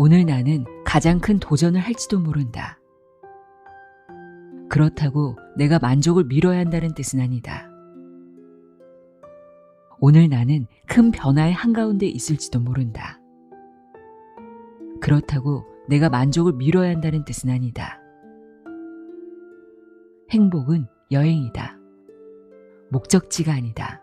오늘 나는 가장 큰 도전을 할지도 모른다. 그렇다고 내가 만족을 미뤄야 한다는 뜻은 아니다. 오늘 나는 큰 변화의 한가운데 있을지도 모른다. 그렇다고 내가 만족을 미뤄야 한다는 뜻은 아니다. 행복은 여행이다. 목적지가 아니다.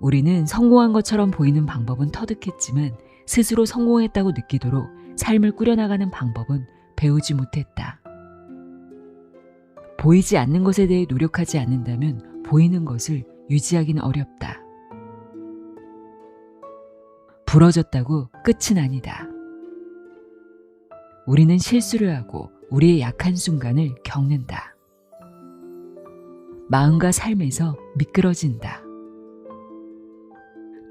우리는 성공한 것처럼 보이는 방법은 터득했지만 스스로 성공했다고 느끼도록 삶을 꾸려나가는 방법은 배우지 못했다. 보이지 않는 것에 대해 노력하지 않는다면 보이는 것을 유지하기는 어렵다. 부러졌다고 끝은 아니다. 우리는 실수를 하고 우리의 약한 순간을 겪는다. 마음과 삶에서 미끄러진다.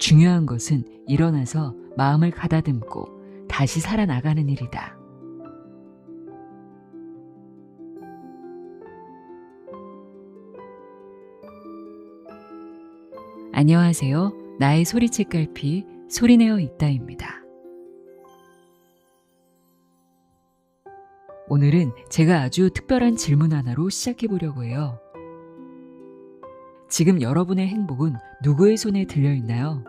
중요한 것은 일어나서 마음을 가다듬고 다시 살아나가는 일이다. 안녕하세요. 나의 소리책 깔피 소리내어 있다입니다. 오늘은 제가 아주 특별한 질문 하나로 시작해 보려고 해요. 지금 여러분의 행복은 누구의 손에 들려 있나요?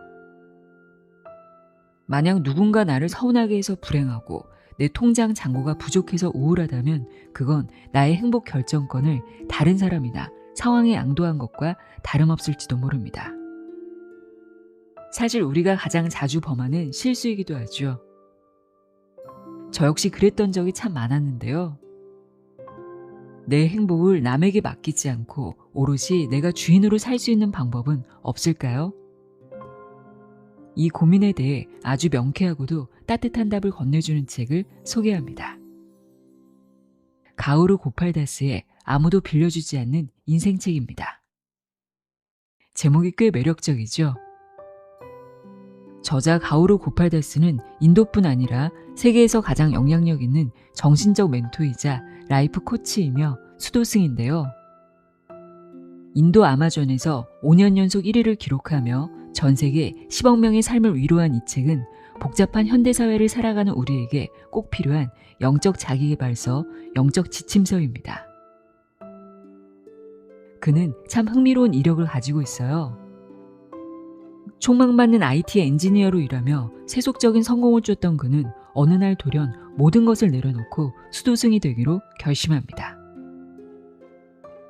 만약 누군가 나를 서운하게 해서 불행하고 내 통장 잔고가 부족해서 우울하다면 그건 나의 행복 결정권을 다른 사람이나 상황에 양도한 것과 다름없을지도 모릅니다. 사실 우리가 가장 자주 범하는 실수이기도 하죠. 저 역시 그랬던 적이 참 많았는데요. 내 행복을 남에게 맡기지 않고 오롯이 내가 주인으로 살 수 있는 방법은 없을까요? 이 고민에 대해 아주 명쾌하고도 따뜻한 답을 건네주는 책을 소개합니다. 가오루 고팔다스의 아무도 빌려주지 않는 인생책입니다. 제목이 꽤 매력적이죠? 저자 가오루 고팔다스는 인도뿐 아니라 세계에서 가장 영향력 있는 정신적 멘토이자 라이프 코치이며 수도승인데요. 인도 아마존에서 5년 연속 1위를 기록하며 전 세계 10억 명의 삶을 위로한 이 책은 복잡한 현대사회를 살아가는 우리에게 꼭 필요한 영적 자기계발서, 영적 지침서입니다. 그는 참 흥미로운 이력을 가지고 있어요. 촉망받는 IT 엔지니어로 일하며 세속적인 성공을 쫓던 그는 어느 날 돌연 모든 것을 내려놓고 수도승이 되기로 결심합니다.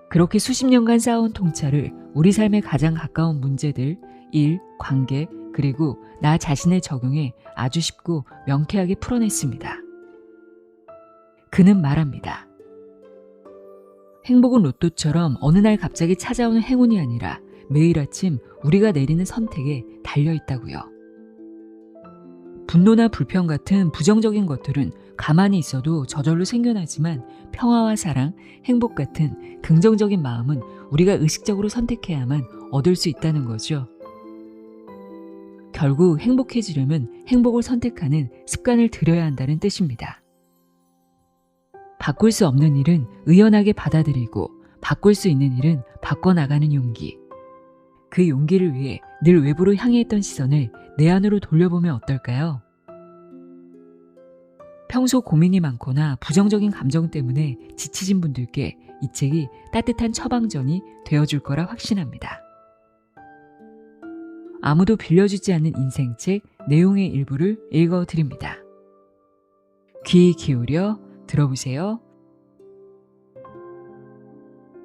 그렇게 수십 년간 쌓아온 통찰을 우리 삶에 가장 가까운 문제들, 일, 관계, 그리고 나 자신에 적용해 아주 쉽고 명쾌하게 풀어냈습니다. 그는 말합니다. 행복은 로또처럼 어느 날 갑자기 찾아오는 행운이 아니라 매일 아침 우리가 내리는 선택에 달려있다고요. 분노나 불평 같은 부정적인 것들은 가만히 있어도 저절로 생겨나지만 평화와 사랑, 행복 같은 긍정적인 마음은 우리가 의식적으로 선택해야만 얻을 수 있다는 거죠. 결국 행복해지려면 행복을 선택하는 습관을 들여야 한다는 뜻입니다. 바꿀 수 없는 일은 의연하게 받아들이고 바꿀 수 있는 일은 바꿔나가는 용기. 그 용기를 위해 늘 외부로 향해 있던 시선을 내 안으로 돌려보면 어떨까요? 평소 고민이 많거나 부정적인 감정 때문에 지치신 분들께 이 책이 따뜻한 처방전이 되어줄 거라 확신합니다. 아무도 빌려주지 않는 인생책 내용의 일부를 읽어드립니다. 귀 기울여 들어보세요.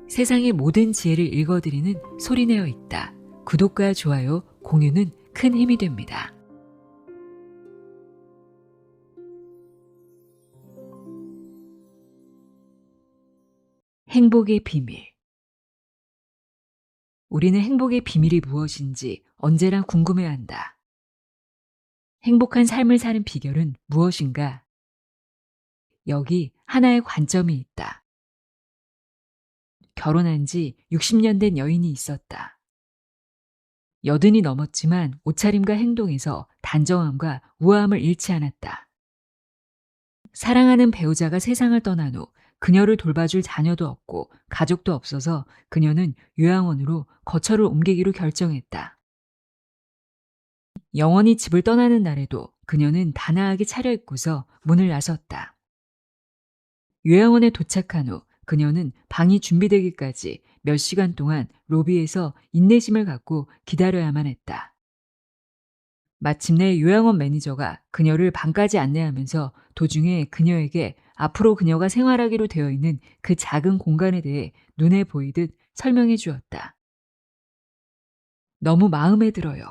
세상의 모든 지혜를 읽어드리는 소리내어 있다. 구독과 좋아요, 공유는 큰 힘이 됩니다. 행복의 비밀. 우리는 행복의 비밀이 무엇인지 언제나 궁금해한다. 행복한 삶을 사는 비결은 무엇인가? 여기 하나의 관점이 있다. 결혼한 지 60년 된 여인이 있었다. 80이 넘었지만 옷차림과 행동에서 단정함과 우아함을 잃지 않았다. 사랑하는 배우자가 세상을 떠난 후 그녀를 돌봐줄 자녀도 없고 가족도 없어서 그녀는 요양원으로 거처를 옮기기로 결정했다. 영원히 집을 떠나는 날에도 그녀는 단아하게 차려입고서 문을 나섰다. 요양원에 도착한 후 그녀는 방이 준비되기까지 몇 시간 동안 로비에서 인내심을 갖고 기다려야만 했다. 마침내 요양원 매니저가 그녀를 방까지 안내하면서 도중에 그녀에게 앞으로 그녀가 생활하기로 되어 있는 그 작은 공간에 대해 눈에 보이듯 설명해 주었다. 너무 마음에 들어요.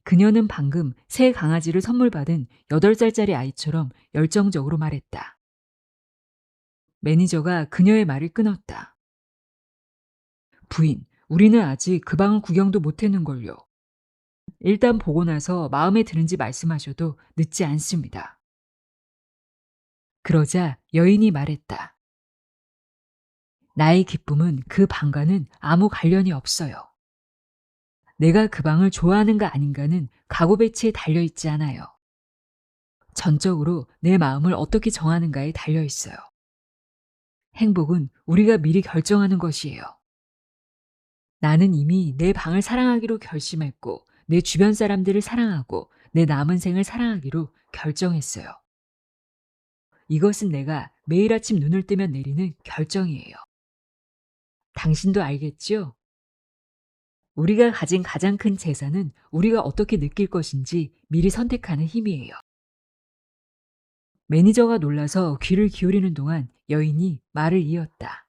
그녀는 방금 새 강아지를 선물 받은 8살짜리 아이처럼 열정적으로 말했다. 매니저가 그녀의 말을 끊었다. 부인, 우리는 아직 그 방을 구경도 못 했는걸요. 일단 보고 나서 마음에 드는지 말씀하셔도 늦지 않습니다. 그러자 여인이 말했다. 나의 기쁨은 그 방과는 아무 관련이 없어요. 내가 그 방을 좋아하는가 아닌가는 가구 배치에 달려있지 않아요. 전적으로 내 마음을 어떻게 정하는가에 달려있어요. 행복은 우리가 미리 결정하는 것이에요. 나는 이미 내 방을 사랑하기로 결심했고 내 주변 사람들을 사랑하고 내 남은 생을 사랑하기로 결정했어요. 이것은 내가 매일 아침 눈을 뜨면 내리는 결정이에요. 당신도 알겠죠? 우리가 가진 가장 큰 재산은 우리가 어떻게 느낄 것인지 미리 선택하는 힘이에요. 매니저가 놀라서 귀를 기울이는 동안 여인이 말을 이었다.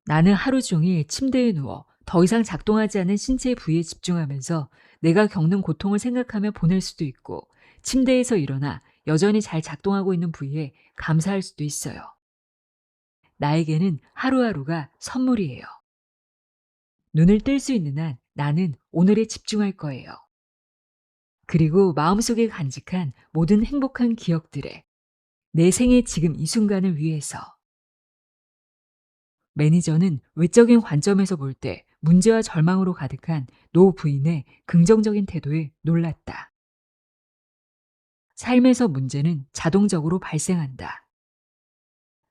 나는 하루 종일 침대에 누워 더 이상 작동하지 않은 신체 부위에 집중하면서 내가 겪는 고통을 생각하며 보낼 수도 있고 침대에서 일어나 여전히 잘 작동하고 있는 부위에 감사할 수도 있어요. 나에게는 하루하루가 선물이에요. 눈을 뜰 수 있는 한 나는 오늘에 집중할 거예요. 그리고 마음속에 간직한 모든 행복한 기억들에 내 생의 지금 이 순간을 위해서. 매니저는 외적인 관점에서 볼 때 문제와 절망으로 가득한 노 부인의 긍정적인 태도에 놀랐다. 삶에서 문제는 자동적으로 발생한다.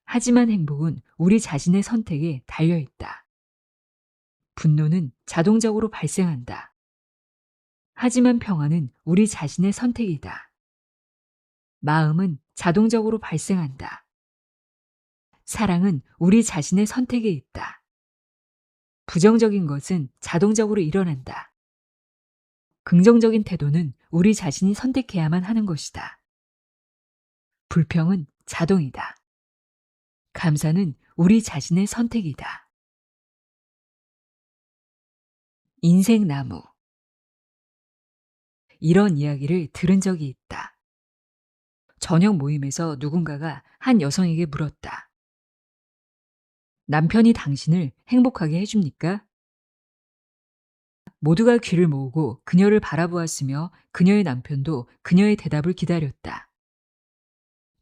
하지만 행복은 우리 자신의 선택에 달려있다. 분노는 자동적으로 발생한다. 하지만 평화는 우리 자신의 선택이다. 마음은 자동적으로 발생한다. 사랑은 우리 자신의 선택에 있다. 부정적인 것은 자동적으로 일어난다. 긍정적인 태도는 우리 자신이 선택해야만 하는 것이다. 불평은 자동이다. 감사는 우리 자신의 선택이다. 인생나무. 이런 이야기를 들은 적이 있다. 저녁 모임에서 누군가가 한 여성에게 물었다. 남편이 당신을 행복하게 해줍니까? 모두가 귀를 모으고 그녀를 바라보았으며 그녀의 남편도 그녀의 대답을 기다렸다.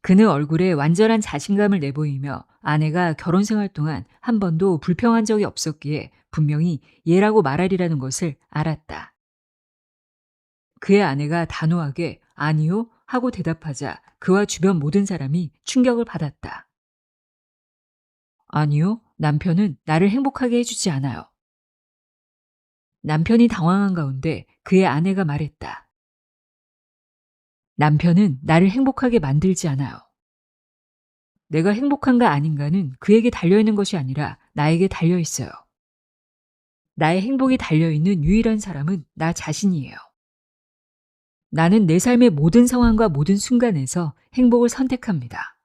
그는 얼굴에 완전한 자신감을 내보이며 아내가 결혼 생활 동안 한 번도 불평한 적이 없었기에 분명히 예라고 말하리라는 것을 알았다. 그의 아내가 단호하게 아니요 하고 대답하자 그와 주변 모든 사람이 충격을 받았다. 아니요, 남편은 나를 행복하게 해주지 않아요. 남편이 당황한 가운데 그의 아내가 말했다. 남편은 나를 행복하게 만들지 않아요. 내가 행복한가 아닌가는 그에게 달려있는 것이 아니라 나에게 달려있어요. 나의 행복이 달려있는 유일한 사람은 나 자신이에요. 나는 내 삶의 모든 상황과 모든 순간에서 행복을 선택합니다.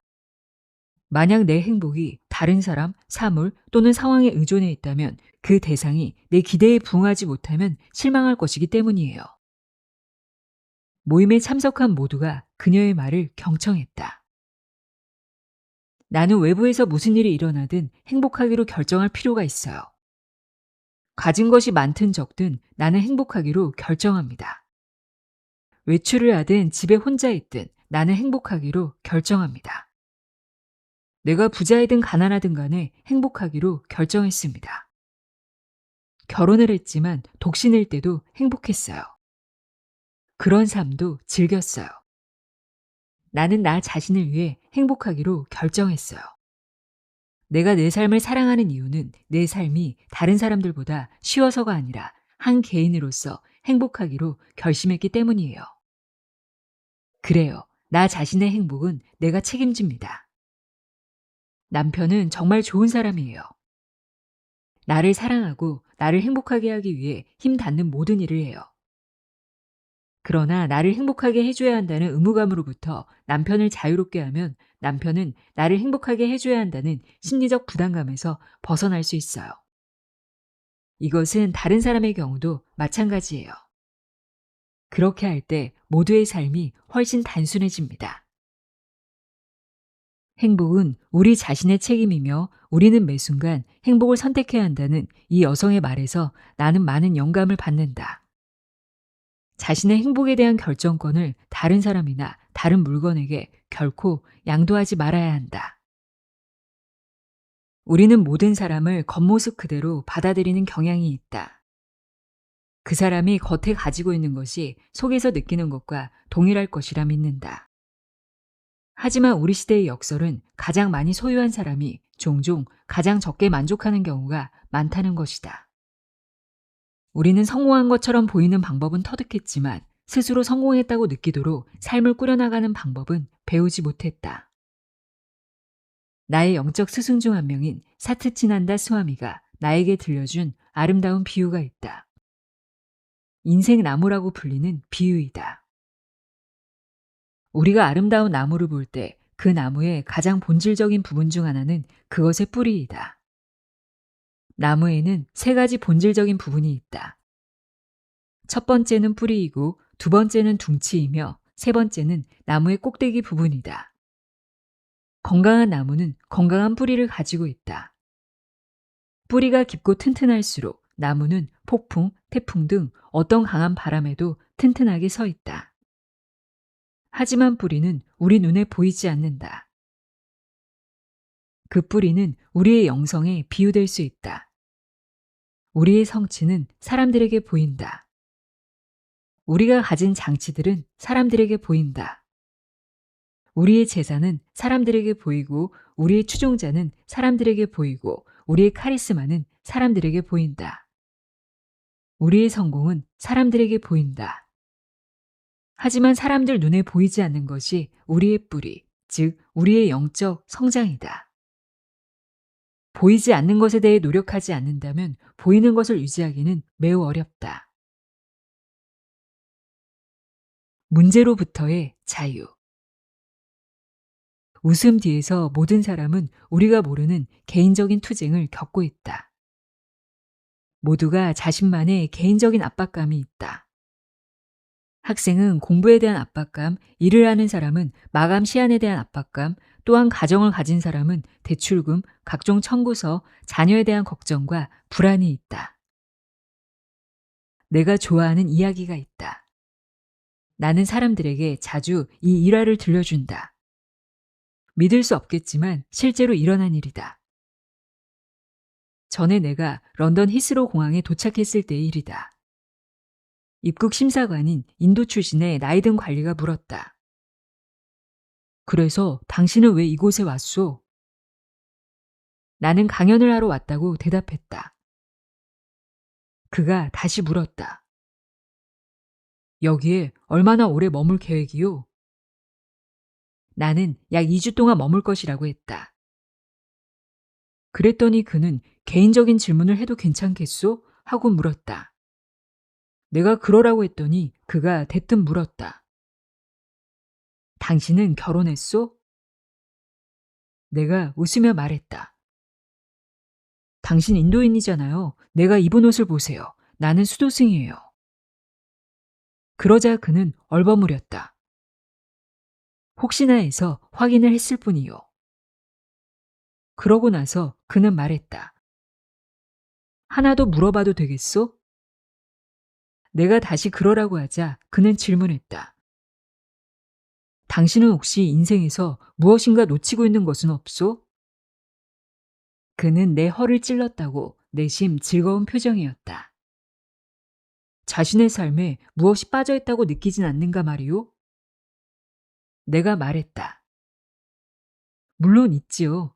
만약 내 행복이 다른 사람, 사물 또는 상황에 의존해 있다면 그 대상이 내 기대에 부응하지 못하면 실망할 것이기 때문이에요. 모임에 참석한 모두가 그녀의 말을 경청했다. 나는 외부에서 무슨 일이 일어나든 행복하기로 결정할 필요가 있어요. 가진 것이 많든 적든 나는 행복하기로 결정합니다. 외출을 하든 집에 혼자 있든 나는 행복하기로 결정합니다. 내가 부자이든 가난하든 간에 행복하기로 결정했습니다. 결혼을 했지만 독신일 때도 행복했어요. 그런 삶도 즐겼어요. 나는 나 자신을 위해 행복하기로 결정했어요. 내가 내 삶을 사랑하는 이유는 내 삶이 다른 사람들보다 쉬워서가 아니라 한 개인으로서 행복하기로 결심했기 때문이에요. 그래요. 나 자신의 행복은 내가 책임집니다. 남편은 정말 좋은 사람이에요. 나를 사랑하고 나를 행복하게 하기 위해 힘 닿는 모든 일을 해요. 그러나 나를 행복하게 해줘야 한다는 의무감으로부터 남편을 자유롭게 하면 남편은 나를 행복하게 해줘야 한다는 심리적 부담감에서 벗어날 수 있어요. 이것은 다른 사람의 경우도 마찬가지예요. 그렇게 할 때 모두의 삶이 훨씬 단순해집니다. 행복은 우리 자신의 책임이며 우리는 매 순간 행복을 선택해야 한다는 이 여성의 말에서 나는 많은 영감을 받는다. 자신의 행복에 대한 결정권을 다른 사람이나 다른 물건에게 결코 양도하지 말아야 한다. 우리는 모든 사람을 겉모습 그대로 받아들이는 경향이 있다. 그 사람이 겉에 가지고 있는 것이 속에서 느끼는 것과 동일할 것이라 믿는다. 하지만 우리 시대의 역설은 가장 많이 소유한 사람이 종종 가장 적게 만족하는 경우가 많다는 것이다. 우리는 성공한 것처럼 보이는 방법은 터득했지만 스스로 성공했다고 느끼도록 삶을 꾸려나가는 방법은 배우지 못했다. 나의 영적 스승 중 한 명인 사트치난다 스와미가 나에게 들려준 아름다운 비유가 있다. 인생 나무라고 불리는 비유이다. 우리가 아름다운 나무를 볼 때 그 나무의 가장 본질적인 부분 중 하나는 그것의 뿌리이다. 나무에는 세 가지 본질적인 부분이 있다. 첫 번째는 뿌리이고 두 번째는 둥치이며 세 번째는 나무의 꼭대기 부분이다. 건강한 나무는 건강한 뿌리를 가지고 있다. 뿌리가 깊고 튼튼할수록 나무는 폭풍, 태풍 등 어떤 강한 바람에도 튼튼하게 서 있다. 하지만 뿌리는 우리 눈에 보이지 않는다. 그 뿌리는 우리의 영성에 비유될 수 있다. 우리의 성취는 사람들에게 보인다. 우리가 가진 장치들은 사람들에게 보인다. 우리의 재산은 사람들에게 보이고 우리의 추종자는 사람들에게 보이고 우리의 카리스마는 사람들에게 보인다. 우리의 성공은 사람들에게 보인다. 하지만 사람들 눈에 보이지 않는 것이 우리의 뿌리, 즉 우리의 영적 성장이다. 보이지 않는 것에 대해 노력하지 않는다면 보이는 것을 유지하기는 매우 어렵다. 문제로부터의 자유. 웃음 뒤에서 모든 사람은 우리가 모르는 개인적인 투쟁을 겪고 있다. 모두가 자신만의 개인적인 압박감이 있다. 학생은 공부에 대한 압박감, 일을 하는 사람은 마감 시한에 대한 압박감, 또한 가정을 가진 사람은 대출금, 각종 청구서, 자녀에 대한 걱정과 불안이 있다. 내가 좋아하는 이야기가 있다. 나는 사람들에게 자주 이 일화를 들려준다. 믿을 수 없겠지만 실제로 일어난 일이다. 전에 내가 런던 히스로 공항에 도착했을 때의 일이다. 입국 심사관인 인도 출신의 나이 든 관리가 물었다. 그래서 당신은 왜 이곳에 왔소? 나는 강연을 하러 왔다고 대답했다. 그가 다시 물었다. 여기에 얼마나 오래 머물 계획이요? 나는 약 2주 동안 머물 것이라고 했다. 그랬더니 그는 개인적인 질문을 해도 괜찮겠소? 하고 물었다. 내가 그러라고 했더니 그가 대뜸 물었다. 당신은 결혼했소? 내가 웃으며 말했다. 당신 인도인이잖아요. 내가 입은 옷을 보세요. 나는 수도승이에요. 그러자 그는 얼버무렸다. 혹시나 해서 확인을 했을 뿐이요. 그러고 나서 그는 말했다. 하나 더 물어봐도 되겠소? 내가 다시 그러라고 하자 그는 질문했다. 당신은 혹시 인생에서 무엇인가 놓치고 있는 것은 없소? 그는 내 허를 찔렀다고 내심 즐거운 표정이었다. 자신의 삶에 무엇이 빠져있다고 느끼진 않는가 말이오? 내가 말했다. 물론 있지요.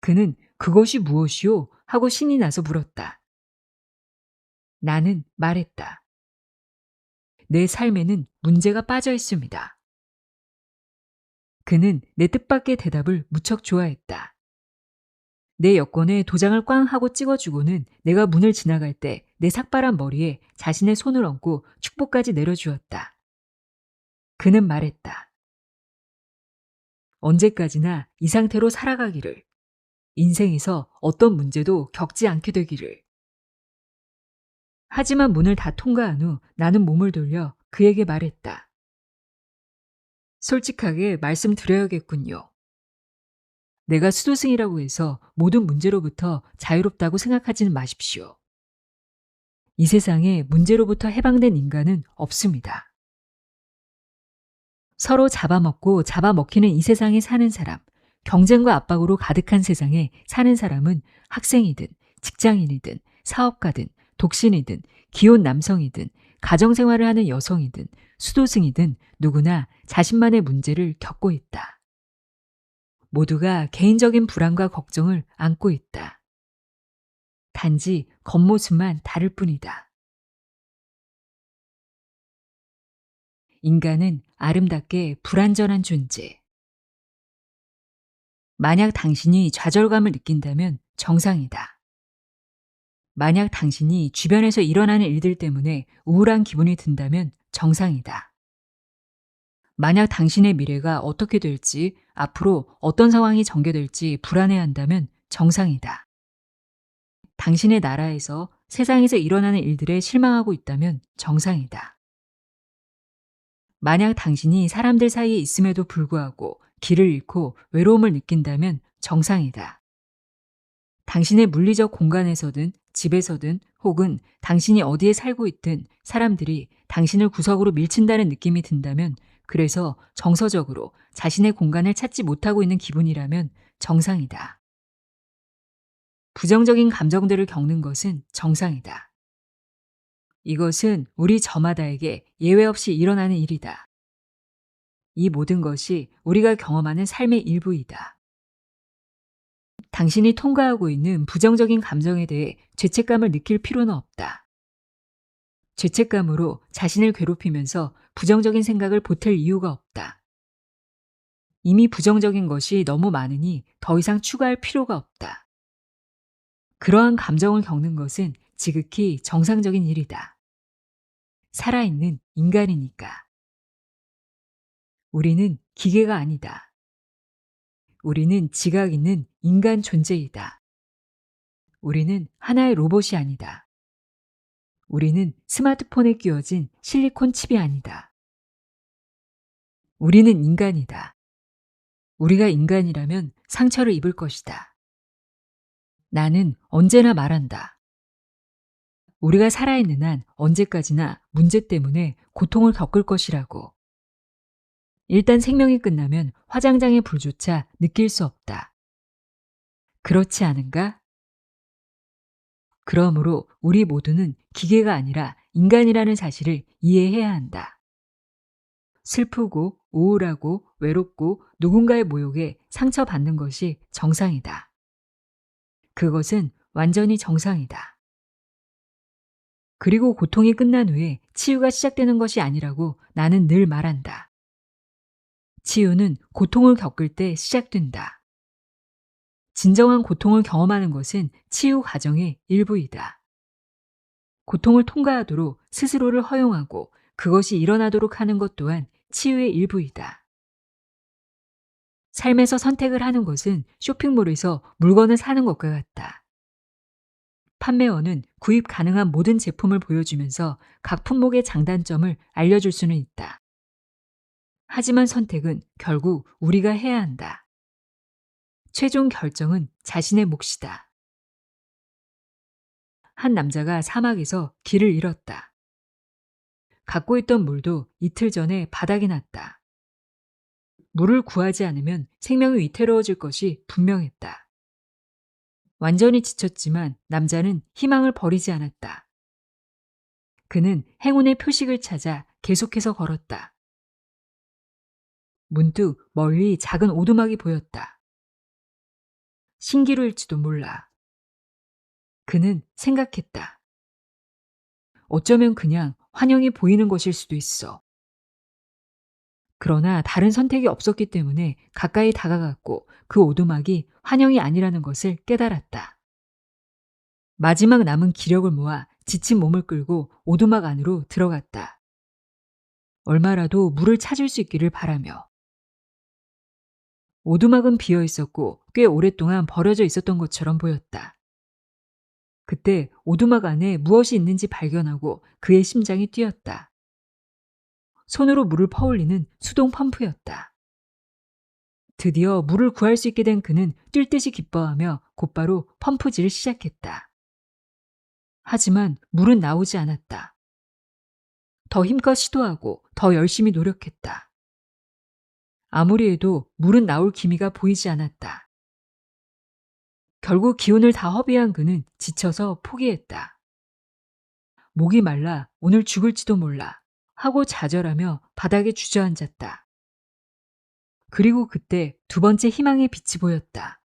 그는 그것이 무엇이오? 하고 신이 나서 물었다. 나는 말했다. 내 삶에는 문제가 빠져 있습니다. 그는 내 뜻밖의 대답을 무척 좋아했다. 내 여권에 도장을 꽝 하고 찍어주고는 내가 문을 지나갈 때 내 삭발한 머리에 자신의 손을 얹고 축복까지 내려주었다. 그는 말했다. 언제까지나 이 상태로 살아가기를. 인생에서 어떤 문제도 겪지 않게 되기를. 하지만 문을 다 통과한 후 나는 몸을 돌려 그에게 말했다. 솔직하게 말씀드려야겠군요. 내가 수도승이라고 해서 모든 문제로부터 자유롭다고 생각하지는 마십시오. 이 세상에 문제로부터 해방된 인간은 없습니다. 서로 잡아먹고 잡아먹히는 이 세상에 사는 사람, 경쟁과 압박으로 가득한 세상에 사는 사람은 학생이든 직장인이든 사업가든 독신이든 기혼 남성이든 가정생활을 하는 여성이든 수도승이든 누구나 자신만의 문제를 겪고 있다. 모두가 개인적인 불안과 걱정을 안고 있다. 단지 겉모습만 다를 뿐이다. 인간은 아름답게 불완전한 존재. 만약 당신이 좌절감을 느낀다면 정상이다. 만약 당신이 주변에서 일어나는 일들 때문에 우울한 기분이 든다면 정상이다. 만약 당신의 미래가 어떻게 될지, 앞으로 어떤 상황이 전개될지 불안해한다면 정상이다. 당신의 나라에서 세상에서 일어나는 일들에 실망하고 있다면 정상이다. 만약 당신이 사람들 사이에 있음에도 불구하고 길을 잃고 외로움을 느낀다면 정상이다. 당신의 물리적 공간에서든 집에서든 혹은 당신이 어디에 살고 있든 사람들이 당신을 구석으로 밀친다는 느낌이 든다면, 그래서 정서적으로 자신의 공간을 찾지 못하고 있는 기분이라면 정상이다. 부정적인 감정들을 겪는 것은 정상이다. 이것은 우리 저마다에게 예외 없이 일어나는 일이다. 이 모든 것이 우리가 경험하는 삶의 일부이다. 당신이 통과하고 있는 부정적인 감정에 대해 죄책감을 느낄 필요는 없다. 죄책감으로 자신을 괴롭히면서 부정적인 생각을 보탤 이유가 없다. 이미 부정적인 것이 너무 많으니 더 이상 추가할 필요가 없다. 그러한 감정을 겪는 것은 지극히 정상적인 일이다. 살아있는 인간이니까. 우리는 기계가 아니다. 우리는 지각 있는 인간 존재이다. 우리는 하나의 로봇이 아니다. 우리는 스마트폰에 끼워진 실리콘 칩이 아니다. 우리는 인간이다. 우리가 인간이라면 상처를 입을 것이다. 나는 언제나 말한다. 우리가 살아있는 한 언제까지나 문제 때문에 고통을 겪을 것이라고. 일단 생명이 끝나면 화장장의 불조차 느낄 수 없다. 그렇지 않은가? 그러므로 우리 모두는 기계가 아니라 인간이라는 사실을 이해해야 한다. 슬프고 우울하고 외롭고 누군가의 모욕에 상처받는 것이 정상이다. 그것은 완전히 정상이다. 그리고 고통이 끝난 후에 치유가 시작되는 것이 아니라고 나는 늘 말한다. 치유는 고통을 겪을 때 시작된다. 진정한 고통을 경험하는 것은 치유 과정의 일부이다. 고통을 통과하도록 스스로를 허용하고 그것이 일어나도록 하는 것 또한 치유의 일부이다. 삶에서 선택을 하는 것은 쇼핑몰에서 물건을 사는 것과 같다. 판매원은 구입 가능한 모든 제품을 보여주면서 각 품목의 장단점을 알려줄 수는 있다. 하지만 선택은 결국 우리가 해야 한다. 최종 결정은 자신의 몫이다. 한 남자가 사막에서 길을 잃었다. 갖고 있던 물도 이틀 전에 바닥이 났다. 물을 구하지 않으면 생명이 위태로워질 것이 분명했다. 완전히 지쳤지만 남자는 희망을 버리지 않았다. 그는 행운의 표식을 찾아 계속해서 걸었다. 문득 멀리 작은 오두막이 보였다. 신기루일지도 몰라. 그는 생각했다. 어쩌면 그냥 환영이 보이는 것일 수도 있어. 그러나 다른 선택이 없었기 때문에 가까이 다가갔고 그 오두막이 환영이 아니라는 것을 깨달았다. 마지막 남은 기력을 모아 지친 몸을 끌고 오두막 안으로 들어갔다. 얼마라도 물을 찾을 수 있기를 바라며. 오두막은 비어 있었고 꽤 오랫동안 버려져 있었던 것처럼 보였다. 그때 오두막 안에 무엇이 있는지 발견하고 그의 심장이 뛰었다. 손으로 물을 퍼올리는 수동 펌프였다. 드디어 물을 구할 수 있게 된 그는 뛸 듯이 기뻐하며 곧바로 펌프질을 시작했다. 하지만 물은 나오지 않았다. 더 힘껏 시도하고 더 열심히 노력했다. 아무리 해도 물은 나올 기미가 보이지 않았다. 결국 기운을 다 허비한 그는 지쳐서 포기했다. 목이 말라 오늘 죽을지도 몰라 하고 좌절하며 바닥에 주저앉았다. 그리고 그때 두 번째 희망의 빛이 보였다.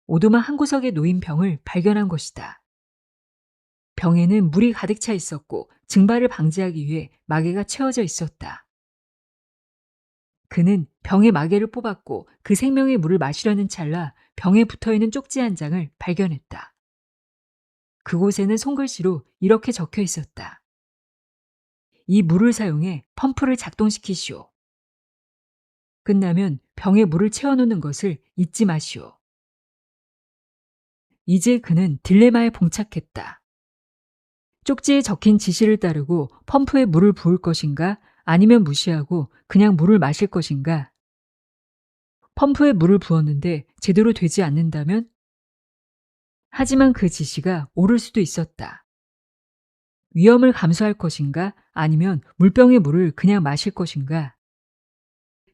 오두막 한 구석에 놓인 병을 발견한 것이다. 병에는 물이 가득 차 있었고 증발을 방지하기 위해 마개가 채워져 있었다. 그는 병의 마개를 뽑았고 그 생명의 물을 마시려는 찰나 병에 붙어있는 쪽지 한 장을 발견했다. 그곳에는 손글씨로 이렇게 적혀 있었다. 이 물을 사용해 펌프를 작동시키시오. 끝나면 병에 물을 채워놓는 것을 잊지 마시오. 이제 그는 딜레마에 봉착했다. 쪽지에 적힌 지시를 따르고 펌프에 물을 부을 것인가 아니면 무시하고 그냥 물을 마실 것인가. 펌프에 물을 부었는데 제대로 되지 않는다면? 하지만 그 지시가 옳을 수도 있었다. 위험을 감수할 것인가 아니면 물병의 물을 그냥 마실 것인가.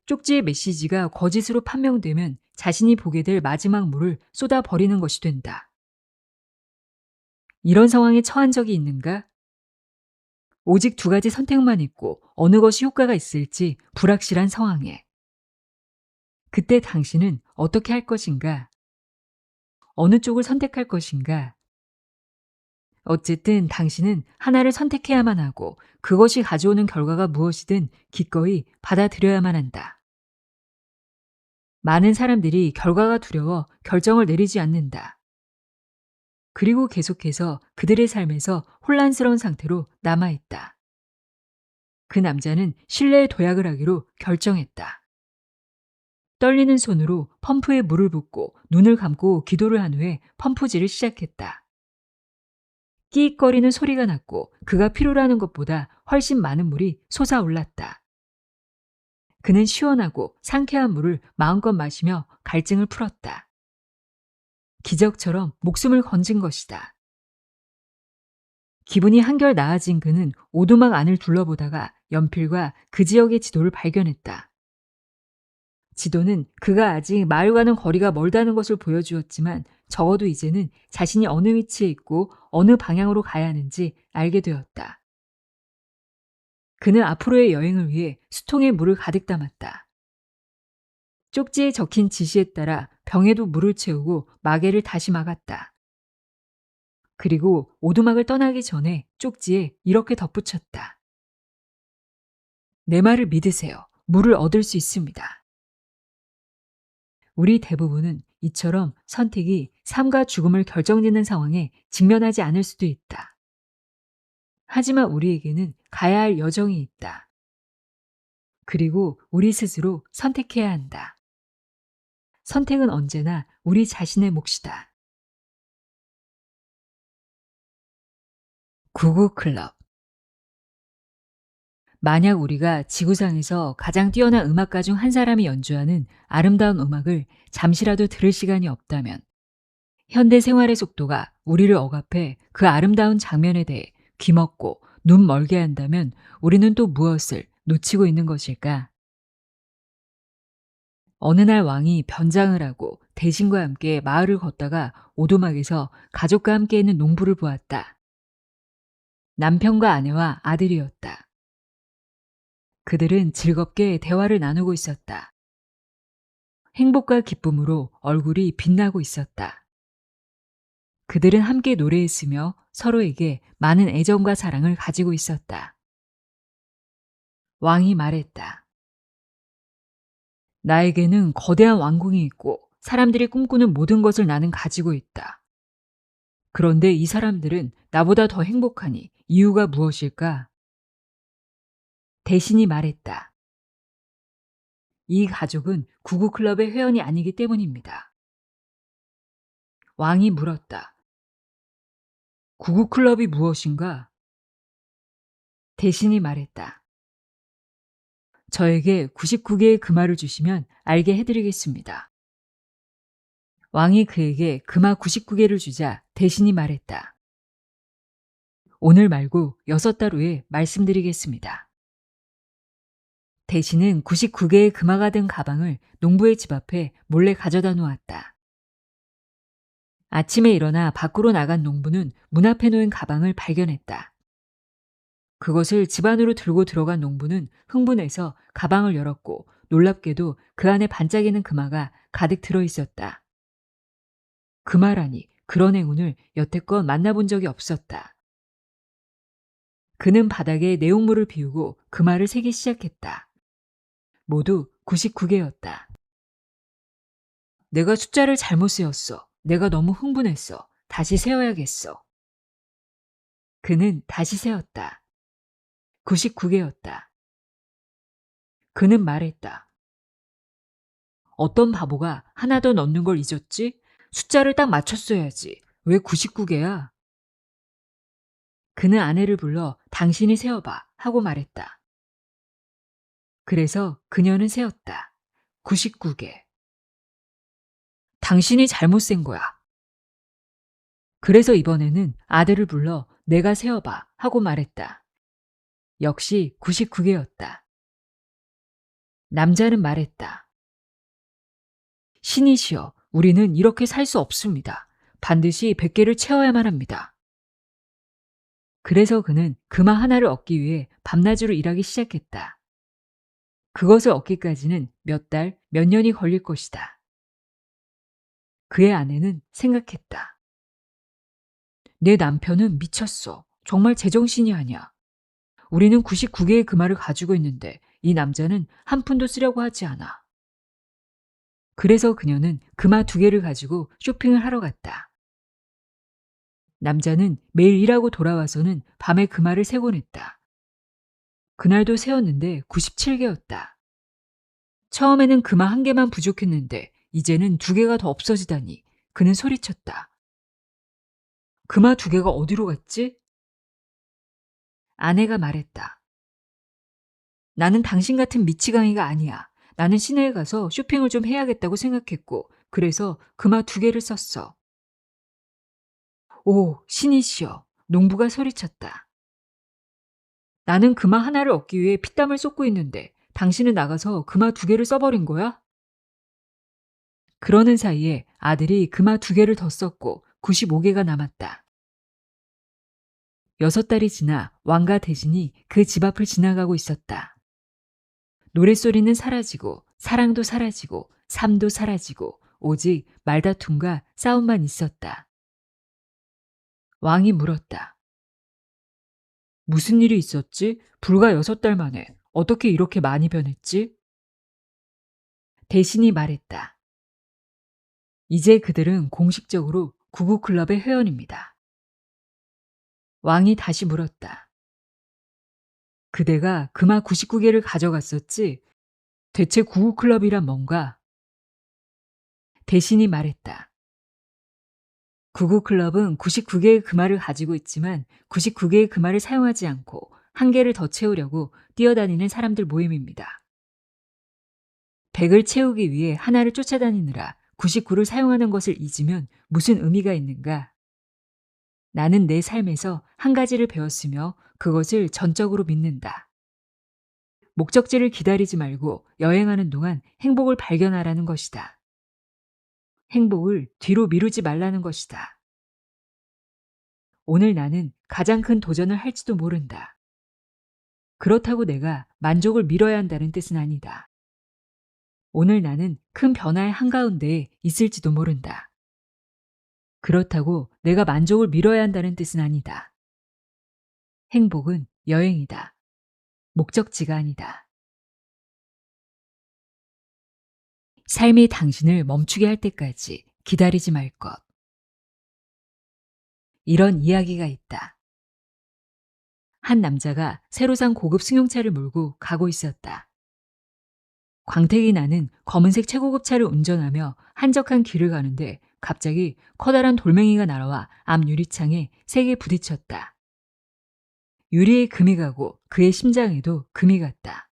쪽지의 메시지가 거짓으로 판명되면 자신이 보게 될 마지막 물을 쏟아버리는 것이 된다. 이런 상황에 처한 적이 있는가? 오직 두 가지 선택만 있고 어느 것이 효과가 있을지 불확실한 상황에. 그때 당신은 어떻게 할 것인가? 어느 쪽을 선택할 것인가? 어쨌든 당신은 하나를 선택해야만 하고 그것이 가져오는 결과가 무엇이든 기꺼이 받아들여야만 한다. 많은 사람들이 결과가 두려워 결정을 내리지 않는다. 그리고 계속해서 그들의 삶에서 혼란스러운 상태로 남아있다. 그 남자는 신뢰의 도약을 하기로 결정했다. 떨리는 손으로 펌프에 물을 붓고 눈을 감고 기도를 한 후에 펌프질을 시작했다. 끼익거리는 소리가 났고 그가 필요로 하는 것보다 훨씬 많은 물이 솟아올랐다. 그는 시원하고 상쾌한 물을 마음껏 마시며 갈증을 풀었다. 기적처럼 목숨을 건진 것이다. 기분이 한결 나아진 그는 오두막 안을 둘러보다가 연필과 그 지역의 지도를 발견했다. 지도는 그가 아직 마을과는 거리가 멀다는 것을 보여주었지만 적어도 이제는 자신이 어느 위치에 있고 어느 방향으로 가야 하는지 알게 되었다. 그는 앞으로의 여행을 위해 수통에 물을 가득 담았다. 쪽지에 적힌 지시에 따라 병에도 물을 채우고 마개를 다시 막았다. 그리고 오두막을 떠나기 전에 쪽지에 이렇게 덧붙였다. 내 말을 믿으세요. 물을 얻을 수 있습니다. 우리 대부분은 이처럼 선택이 삶과 죽음을 결정짓는 상황에 직면하지 않을 수도 있다. 하지만 우리에게는 가야 할 여정이 있다. 그리고 우리 스스로 선택해야 한다. 선택은 언제나 우리 자신의 몫이다. 구구클럽. 만약 우리가 지구상에서 가장 뛰어난 음악가 중 한 사람이 연주하는 아름다운 음악을 잠시라도 들을 시간이 없다면 현대 생활의 속도가 우리를 억압해 그 아름다운 장면에 대해 귀먹고 눈 멀게 한다면 우리는 또 무엇을 놓치고 있는 것일까? 어느 날 왕이 변장을 하고 대신과 함께 마을을 걷다가 오두막에서 가족과 함께 있는 농부를 보았다. 남편과 아내와 아들이었다. 그들은 즐겁게 대화를 나누고 있었다. 행복과 기쁨으로 얼굴이 빛나고 있었다. 그들은 함께 노래했으며 서로에게 많은 애정과 사랑을 가지고 있었다. 왕이 말했다. 나에게는 거대한 왕궁이 있고 사람들이 꿈꾸는 모든 것을 나는 가지고 있다. 그런데 이 사람들은 나보다 더 행복하니 이유가 무엇일까? 대신이 말했다. 이 가족은 구구클럽의 회원이 아니기 때문입니다. 왕이 물었다. 구구클럽이 무엇인가? 대신이 말했다. 저에게 99개의 금화를 주시면 알게 해드리겠습니다. 왕이 그에게 금화 99개를 주자 대신이 말했다. 오늘 말고 6달 후에 말씀드리겠습니다. 대신은 99개의 금화가 든 가방을 농부의 집 앞에 몰래 가져다 놓았다. 아침에 일어나 밖으로 나간 농부는 문 앞에 놓인 가방을 발견했다. 그것을 집 안으로 들고 들어간 농부는 흥분해서 가방을 열었고 놀랍게도 그 안에 반짝이는 금화가 가득 들어 있었다. 금화라니 그런 행운을 여태껏 만나본 적이 없었다. 그는 바닥에 내용물을 비우고 금화를 세기 시작했다. 모두 99개였다. 내가 숫자를 잘못 세었어. 내가 너무 흥분했어. 다시 세어야겠어. 그는 다시 세었다. 99개였다. 그는 말했다. 어떤 바보가 하나 더 넣는 걸 잊었지? 숫자를 딱 맞췄어야지. 왜 99개야? 그는 아내를 불러 당신이 세어봐 하고 말했다. 그래서 그녀는 세었다. 99개. 당신이 잘못 센 거야. 그래서 이번에는 아들을 불러 내가 세어봐 하고 말했다. 역시 99개였다. 남자는 말했다. 신이시여, 우리는 이렇게 살 수 없습니다. 반드시 100개를 채워야만 합니다. 그래서 그는 금화 하나를 얻기 위해 밤낮으로 일하기 시작했다. 그것을 얻기까지는 몇 달, 몇 년이 걸릴 것이다. 그의 아내는 생각했다. 내 남편은 미쳤어. 정말 제정신이 아니야. 우리는 99개의 금화를 가지고 있는데 이 남자는 한 푼도 쓰려고 하지 않아. 그래서 그녀는 금화 2개를 가지고 쇼핑을 하러 갔다. 남자는 매일 일하고 돌아와서는 밤에 금화를 세곤 했다. 그날도 세었는데 97개였다. 처음에는 금화 1개만 부족했는데 이제는 2개가 더 없어지다니 그는 소리쳤다. 금화 2개가 어디로 갔지? 아내가 말했다. 나는 당신 같은 미치광이가 아니야. 나는 시내에 가서 쇼핑을 좀 해야겠다고 생각했고 그래서 금화 2개를 썼어. 오, 신이시여. 농부가 소리쳤다. 나는 금화 하나를 얻기 위해 피땀을 쏟고 있는데 당신은 나가서 금화 2개를 써버린 거야? 그러는 사이에 아들이 금화 2개를 더 썼고 95개가 남았다. 6달이 지나 왕과 대신이 그 집 앞을 지나가고 있었다. 노랫소리는 사라지고 사랑도 사라지고 삶도 사라지고 오직 말다툼과 싸움만 있었다. 왕이 물었다. 무슨 일이 있었지? 불과 6달 만에 어떻게 이렇게 많이 변했지? 대신이 말했다. 이제 그들은 공식적으로 구구클럽의 회원입니다. 왕이 다시 물었다. 그대가 금화 99개를 가져갔었지? 대체 구구클럽이란 뭔가? 대신이 말했다. 구구클럽은 99개의 금화를 가지고 있지만 99개의 금화를 사용하지 않고 1개를 더 채우려고 뛰어다니는 사람들 모임입니다. 100을 채우기 위해 하나를 쫓아다니느라 99를 사용하는 것을 잊으면 무슨 의미가 있는가? 나는 내 삶에서 한 가지를 배웠으며 그것을 전적으로 믿는다. 목적지를 기다리지 말고 여행하는 동안 행복을 발견하라는 것이다. 행복을 뒤로 미루지 말라는 것이다. 오늘 나는 가장 큰 도전을 할지도 모른다. 그렇다고 내가 만족을 미뤄야 한다는 뜻은 아니다. 오늘 나는 큰 변화의 한가운데에 있을지도 모른다. 그렇다고 내가 만족을 미뤄야 한다는 뜻은 아니다. 행복은 여행이다. 목적지가 아니다. 삶이 당신을 멈추게 할 때까지 기다리지 말 것. 이런 이야기가 있다. 한 남자가 새로 산 고급 승용차를 몰고 가고 있었다. 광택이 나는 검은색 최고급 차를 운전하며 한적한 길을 가는데 갑자기 커다란 돌멩이가 날아와 앞 유리창에 세게 부딪혔다. 유리에 금이 가고 그의 심장에도 금이 갔다.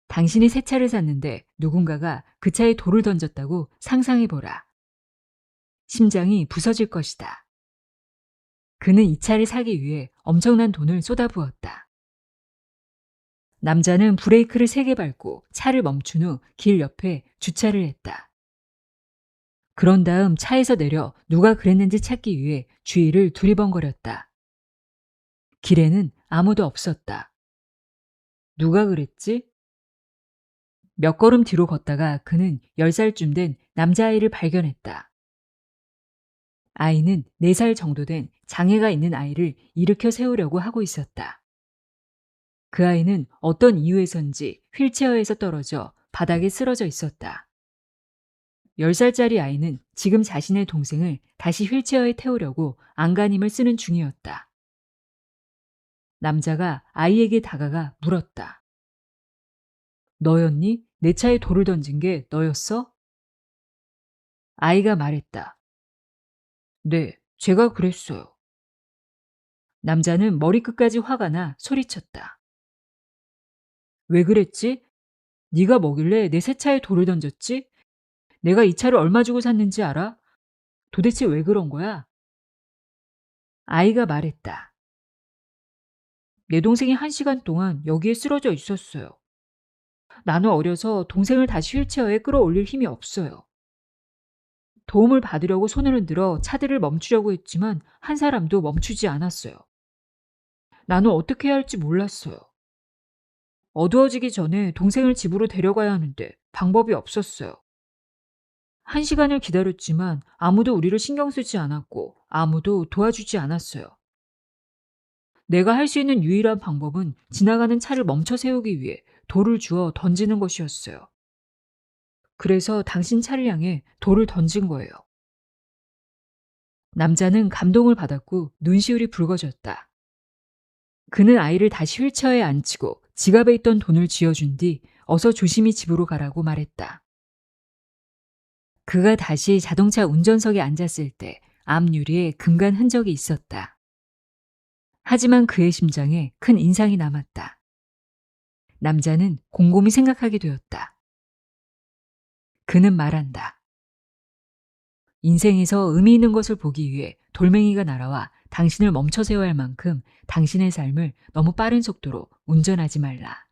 당신이 새 차를 샀는데 누군가가 그 차에 돌을 던졌다고 상상해보라. 심장이 부서질 것이다. 그는 이 차를 사기 위해 엄청난 돈을 쏟아부었다. 남자는 브레이크를 3개 밟고 차를 멈춘 후 길 옆에 주차를 했다. 그런 다음 차에서 내려 누가 그랬는지 찾기 위해 주위를 두리번거렸다. 길에는 아무도 없었다. 누가 그랬지? 몇 걸음 뒤로 걷다가 그는 10살쯤 된 남자아이를 발견했다. 아이는 4살 정도 된 장애가 있는 아이를 일으켜 세우려고 하고 있었다. 그 아이는 어떤 이유에선지 휠체어에서 떨어져 바닥에 쓰러져 있었다. 10살짜리 아이는 지금 자신의 동생을 다시 휠체어에 태우려고 안간힘을 쓰는 중이었다. 남자가 아이에게 다가가 물었다. 너였니? 내 차에 돌을 던진 게 너였어? 아이가 말했다. 네, 제가 그랬어요. 남자는 머리끝까지 화가 나 소리쳤다. 왜 그랬지? 네가 뭐길래 내 새 차에 돌을 던졌지? 내가 이 차를 얼마 주고 샀는지 알아? 도대체 왜 그런 거야? 아이가 말했다. 내 동생이 1시간 동안 여기에 쓰러져 있었어요. 나는 어려서 동생을 다시 휠체어에 끌어올릴 힘이 없어요. 도움을 받으려고 손을 흔들어 차들을 멈추려고 했지만 한 사람도 멈추지 않았어요. 나는 어떻게 해야 할지 몰랐어요. 어두워지기 전에 동생을 집으로 데려가야 하는데 방법이 없었어요. 1시간을 기다렸지만 아무도 우리를 신경 쓰지 않았고 아무도 도와주지 않았어요. 내가 할 수 있는 유일한 방법은 지나가는 차를 멈춰 세우기 위해 돌을 주워 던지는 것이었어요. 그래서 당신 차를 향해 돌을 던진 거예요. 남자는 감동을 받았고 눈시울이 붉어졌다. 그는 아이를 다시 휠체어에 앉히고 지갑에 있던 돈을 쥐어준 뒤 어서 조심히 집으로 가라고 말했다. 그가 다시 자동차 운전석에 앉았을 때 앞유리에 금간 흔적이 있었다. 하지만 그의 심장에 큰 인상이 남았다. 남자는 곰곰이 생각하게 되었다. 그는 말한다. 인생에서 의미 있는 것을 보기 위해 돌멩이가 날아와 당신을 멈춰 세워야 할 만큼 당신의 삶을 너무 빠른 속도로 운전하지 말라.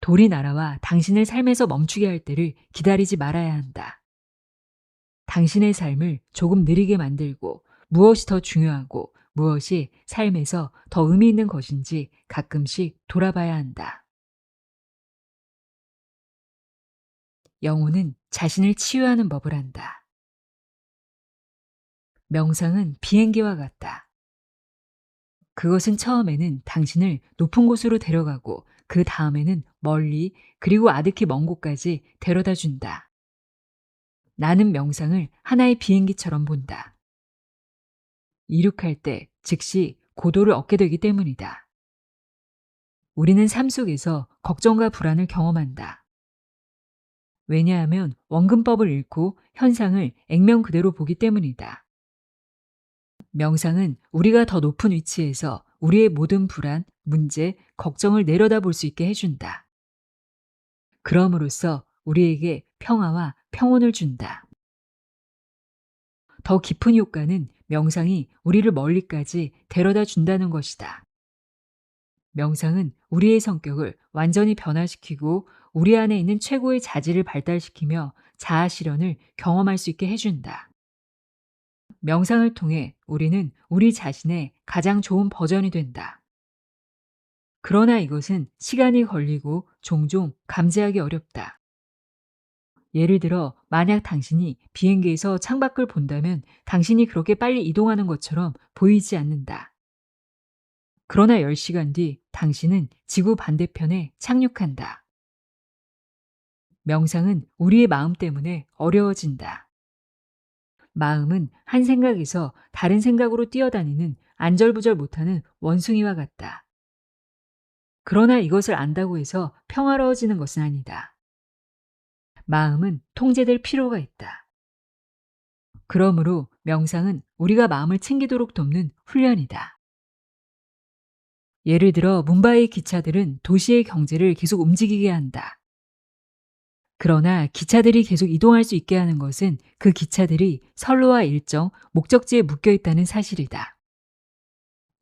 돌이 날아와 당신을 삶에서 멈추게 할 때를 기다리지 말아야 한다. 당신의 삶을 조금 느리게 만들고 무엇이 더 중요하고 무엇이 삶에서 더 의미 있는 것인지 가끔씩 돌아봐야 한다. 영혼은 자신을 치유하는 법을 안다. 명상은 비행기와 같다. 그것은 처음에는 당신을 높은 곳으로 데려가고 그 다음에는 멀리 그리고 아득히 먼 곳까지 데려다 준다. 나는 명상을 하나의 비행기처럼 본다. 이륙할 때 즉시 고도를 얻게 되기 때문이다. 우리는 삶 속에서 걱정과 불안을 경험한다. 왜냐하면 원근법을 잃고 현상을 액면 그대로 보기 때문이다. 명상은 우리가 더 높은 위치에서 우리의 모든 불안, 문제, 걱정을 내려다볼 수 있게 해준다. 그럼으로써 우리에게 평화와 평온을 준다. 더 깊은 효과는 명상이 우리를 멀리까지 데려다 준다는 것이다. 명상은 우리의 성격을 완전히 변화시키고 우리 안에 있는 최고의 자질을 발달시키며 자아 실현을 경험할 수 있게 해준다. 명상을 통해 우리는 우리 자신의 가장 좋은 버전이 된다. 그러나 이것은 시간이 걸리고 종종 감지하기 어렵다. 예를 들어 만약 당신이 비행기에서 창밖을 본다면 당신이 그렇게 빨리 이동하는 것처럼 보이지 않는다. 그러나 10시간 뒤 당신은 지구 반대편에 착륙한다. 명상은 우리의 마음 때문에 어려워진다. 마음은 한 생각에서 다른 생각으로 뛰어다니는 안절부절 못하는 원숭이와 같다. 그러나 이것을 안다고 해서 평화로워지는 것은 아니다. 마음은 통제될 필요가 있다. 그러므로 명상은 우리가 마음을 챙기도록 돕는 훈련이다. 예를 들어 뭄바이의 기차들은 도시의 경제를 계속 움직이게 한다. 그러나 기차들이 계속 이동할 수 있게 하는 것은 그 기차들이 선로와 일정, 목적지에 묶여 있다는 사실이다.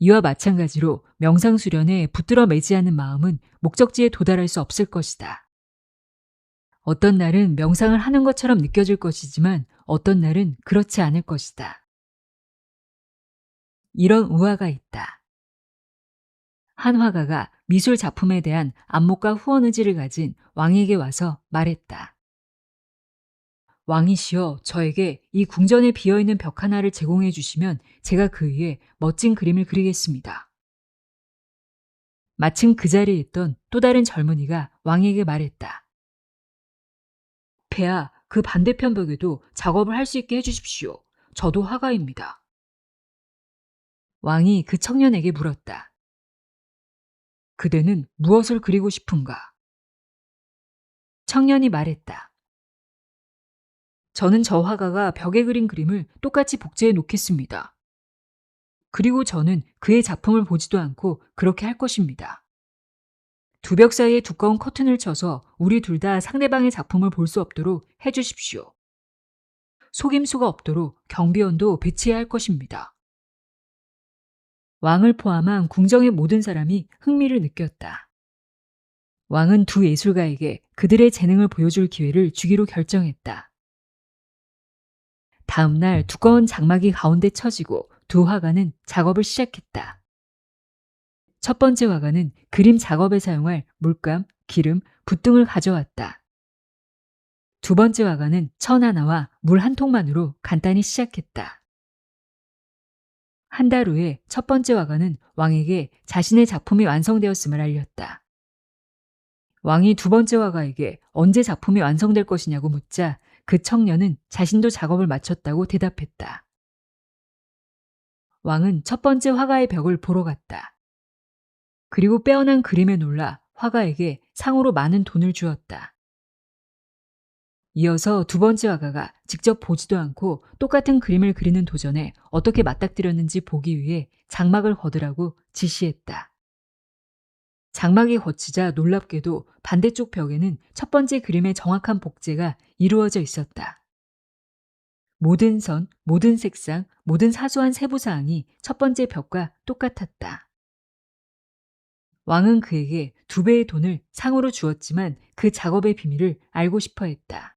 이와 마찬가지로 명상 수련에 붙들어 매지 않은 마음은 목적지에 도달할 수 없을 것이다. 어떤 날은 명상을 하는 것처럼 느껴질 것이지만 어떤 날은 그렇지 않을 것이다. 이런 우화가 있다. 한 화가가 미술 작품에 대한 안목과 후원 의지를 가진 왕에게 와서 말했다. 왕이시여, 저에게 이 궁전에 비어있는 벽 하나를 제공해 주시면 제가 그 위에 멋진 그림을 그리겠습니다. 마침 그 자리에 있던 또 다른 젊은이가 왕에게 말했다. 폐하, 그 반대편 벽에도 작업을 할 수 있게 해주십시오. 저도 화가입니다. 왕이 그 청년에게 물었다. 그대는 무엇을 그리고 싶은가? 청년이 말했다. 저는 저 화가가 벽에 그린 그림을 똑같이 복제해 놓겠습니다. 그리고 저는 그의 작품을 보지도 않고 그렇게 할 것입니다. 두 벽 사이에 두꺼운 커튼을 쳐서 우리 둘 다 상대방의 작품을 볼 수 없도록 해주십시오. 속임수가 없도록 경비원도 배치해야 할 것입니다. 왕을 포함한 궁정의 모든 사람이 흥미를 느꼈다. 왕은 두 예술가에게 그들의 재능을 보여줄 기회를 주기로 결정했다. 다음 날 두꺼운 장막이 가운데 쳐지고 두 화가는 작업을 시작했다. 첫 번째 화가는 그림 작업에 사용할 물감, 기름, 붓 등을 가져왔다. 두 번째 화가는 천 하나와 물 한 통만으로 간단히 시작했다. 한 달 후에 첫 번째 화가는 왕에게 자신의 작품이 완성되었음을 알렸다. 왕이 두 번째 화가에게 언제 작품이 완성될 것이냐고 묻자 그 청년은 자신도 작업을 마쳤다고 대답했다. 왕은 첫 번째 화가의 벽을 보러 갔다. 그리고 빼어난 그림에 놀라 화가에게 상으로 많은 돈을 주었다. 이어서 두 번째 화가가 직접 보지도 않고 똑같은 그림을 그리는 도전에 어떻게 맞닥뜨렸는지 보기 위해 장막을 걷으라고 지시했다. 장막이 걷히자 놀랍게도 반대쪽 벽에는 첫 번째 그림의 정확한 복제가 이루어져 있었다. 모든 선, 모든 색상, 모든 사소한 세부사항이 첫 번째 벽과 똑같았다. 왕은 그에게 2배의 돈을 상으로 주었지만 그 작업의 비밀을 알고 싶어 했다.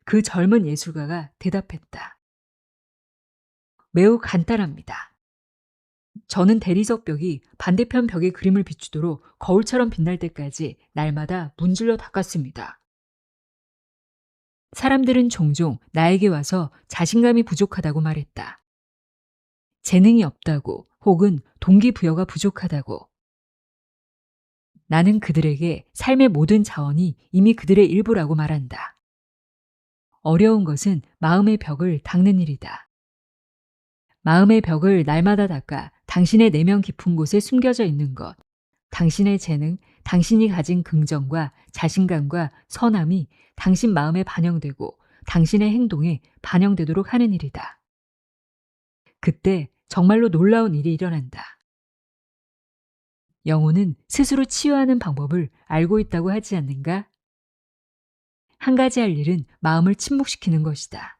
그 젊은 예술가가 대답했다. 매우 간단합니다. 저는 대리석 벽이 반대편 벽의 그림을 비추도록 거울처럼 빛날 때까지 날마다 문질러 닦았습니다. 사람들은 종종 나에게 와서 자신감이 부족하다고 말했다. 재능이 없다고 혹은 동기부여가 부족하다고. 나는 그들에게 삶의 모든 자원이 이미 그들의 일부라고 말한다. 어려운 것은 마음의 벽을 닦는 일이다. 마음의 벽을 날마다 닦아 당신의 내면 깊은 곳에 숨겨져 있는 것, 당신의 재능, 당신이 가진 긍정과 자신감과 선함이 당신 마음에 반영되고 당신의 행동에 반영되도록 하는 일이다. 그때 정말로 놀라운 일이 일어난다. 영혼은 스스로 치유하는 방법을 알고 있다고 하지 않는가? 한 가지 할 일은 마음을 침묵시키는 것이다.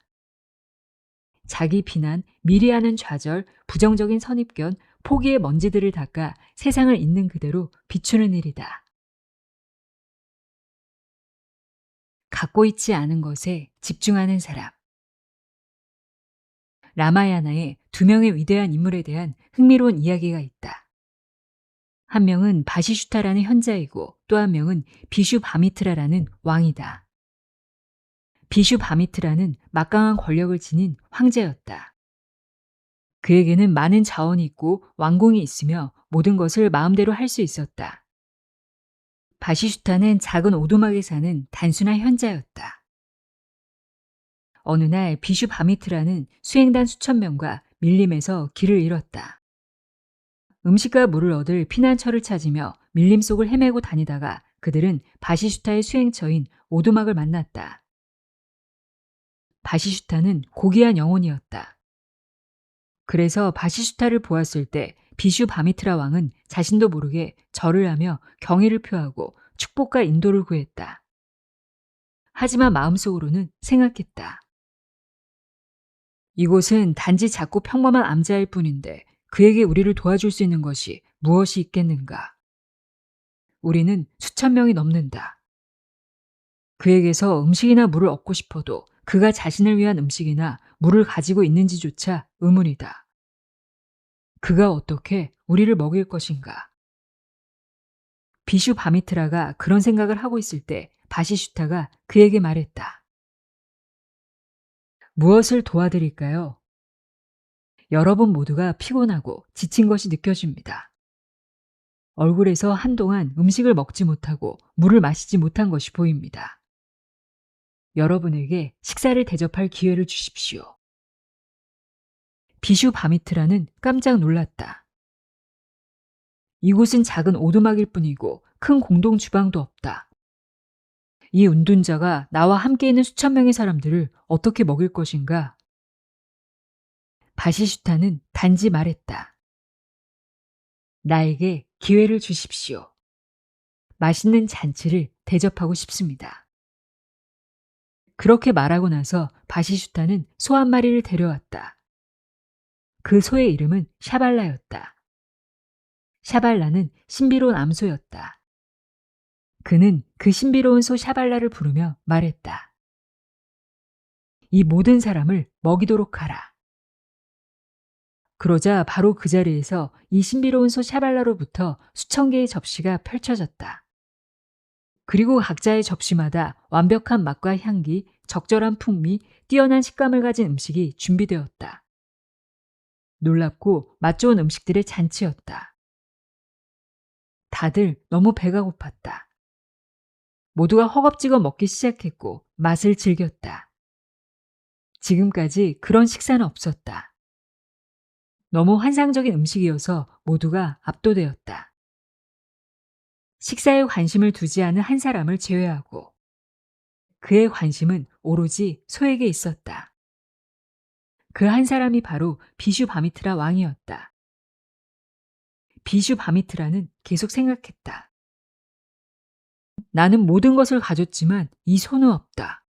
자기 비난, 미리 하는 좌절, 부정적인 선입견, 포기의 먼지들을 닦아 세상을 있는 그대로 비추는 일이다. 갖고 있지 않은 것에 집중하는 사람. 라마야나에 2명의 위대한 인물에 대한 흥미로운 이야기가 있다. 한 명은 바시슈타라는 현자이고 또 한 명은 비슈바미트라라는 왕이다. 비슈 바미트라는 막강한 권력을 지닌 황제였다. 그에게는 많은 자원이 있고 왕궁이 있으며 모든 것을 마음대로 할 수 있었다. 바시슈타는 작은 오두막에 사는 단순한 현자였다. 어느 날 비슈 바미트라는 수행단 수천 명과 밀림에서 길을 잃었다. 음식과 물을 얻을 피난처를 찾으며 밀림 속을 헤매고 다니다가 그들은 바시슈타의 수행처인 오두막을 만났다. 바시슈타는 고귀한 영혼이었다. 그래서 바시슈타를 보았을 때 비슈 바미트라 왕은 자신도 모르게 절을 하며 경의를 표하고 축복과 인도를 구했다. 하지만 마음속으로는 생각했다. 이곳은 단지 작고 평범한 암자일 뿐인데 그에게 우리를 도와줄 수 있는 것이 무엇이 있겠는가? 우리는 수천 명이 넘는다. 그에게서 음식이나 물을 얻고 싶어도 그가 자신을 위한 음식이나 물을 가지고 있는지조차 의문이다. 그가 어떻게 우리를 먹일 것인가? 비슈 바미트라가 그런 생각을 하고 있을 때 바시슈타가 그에게 말했다. 무엇을 도와드릴까요? 여러분 모두가 피곤하고 지친 것이 느껴집니다. 얼굴에서 한동안 음식을 먹지 못하고 물을 마시지 못한 것이 보입니다. 여러분에게 식사를 대접할 기회를 주십시오. 비슈 바미트라는 깜짝 놀랐다. 이곳은 작은 오두막일 뿐이고 큰 공동 주방도 없다. 이 운둔자가 나와 함께 있는 수천 명의 사람들을 어떻게 먹일 것인가? 바시슈타는 단지 말했다. 나에게 기회를 주십시오. 맛있는 잔치를 대접하고 싶습니다. 그렇게 말하고 나서 바시슈타는 소 한 마리를 데려왔다. 그 소의 이름은 샤발라였다. 샤발라는 신비로운 암소였다. 그는 그 신비로운 소 샤발라를 부르며 말했다. 이 모든 사람을 먹이도록 하라. 그러자 바로 그 자리에서 이 신비로운 소 샤발라로부터 수천 개의 접시가 펼쳐졌다. 그리고 각자의 접시마다 완벽한 맛과 향기, 적절한 풍미, 뛰어난 식감을 가진 음식이 준비되었다. 놀랍고 맛 좋은 음식들의 잔치였다. 다들 너무 배가 고팠다. 모두가 허겁지겁 먹기 시작했고 맛을 즐겼다. 지금까지 그런 식사는 없었다. 너무 환상적인 음식이어서 모두가 압도되었다. 식사에 관심을 두지 않은 한 사람을 제외하고 그의 관심은 오로지 소에게 있었다. 그 한 사람이 바로 비슈 바미트라 왕이었다. 비슈 바미트라는 계속 생각했다. 나는 모든 것을 가졌지만 이 소는 없다.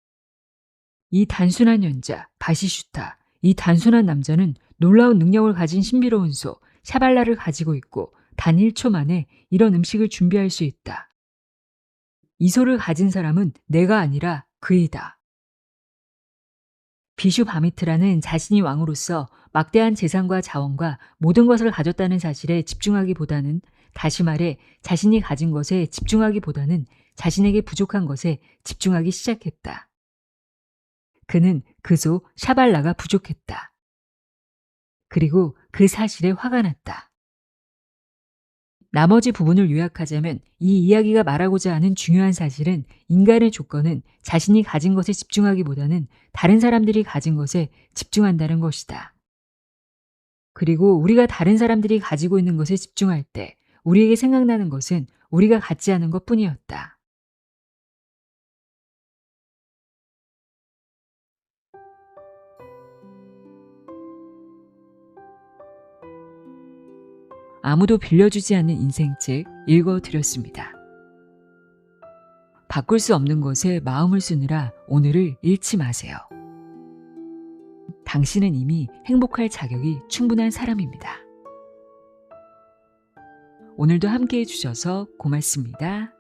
이 단순한 연자, 바시슈타, 이 단순한 남자는 놀라운 능력을 가진 신비로운 소, 샤발라를 가지고 있고 단 1초 만에 이런 음식을 준비할 수 있다. 이 소를 가진 사람은 내가 아니라 그이다. 비슈 바미트라는 자신이 왕으로서 막대한 재산과 자원과 모든 것을 가졌다는 사실에 집중하기보다는, 다시 말해 자신이 가진 것에 집중하기보다는 자신에게 부족한 것에 집중하기 시작했다. 그는 그 소 샤발라가 부족했다. 그리고 그 사실에 화가 났다. 나머지 부분을 요약하자면 이 이야기가 말하고자 하는 중요한 사실은 인간의 조건은 자신이 가진 것에 집중하기보다는 다른 사람들이 가진 것에 집중한다는 것이다. 그리고 우리가 다른 사람들이 가지고 있는 것에 집중할 때 우리에게 생각나는 것은 우리가 갖지 않은 것뿐이었다. 아무도 빌려주지 않는 인생책 읽어드렸습니다. 바꿀 수 없는 것에 마음을 쓰느라 오늘을 잃지 마세요. 당신은 이미 행복할 자격이 충분한 사람입니다. 오늘도 함께해 주셔서 고맙습니다.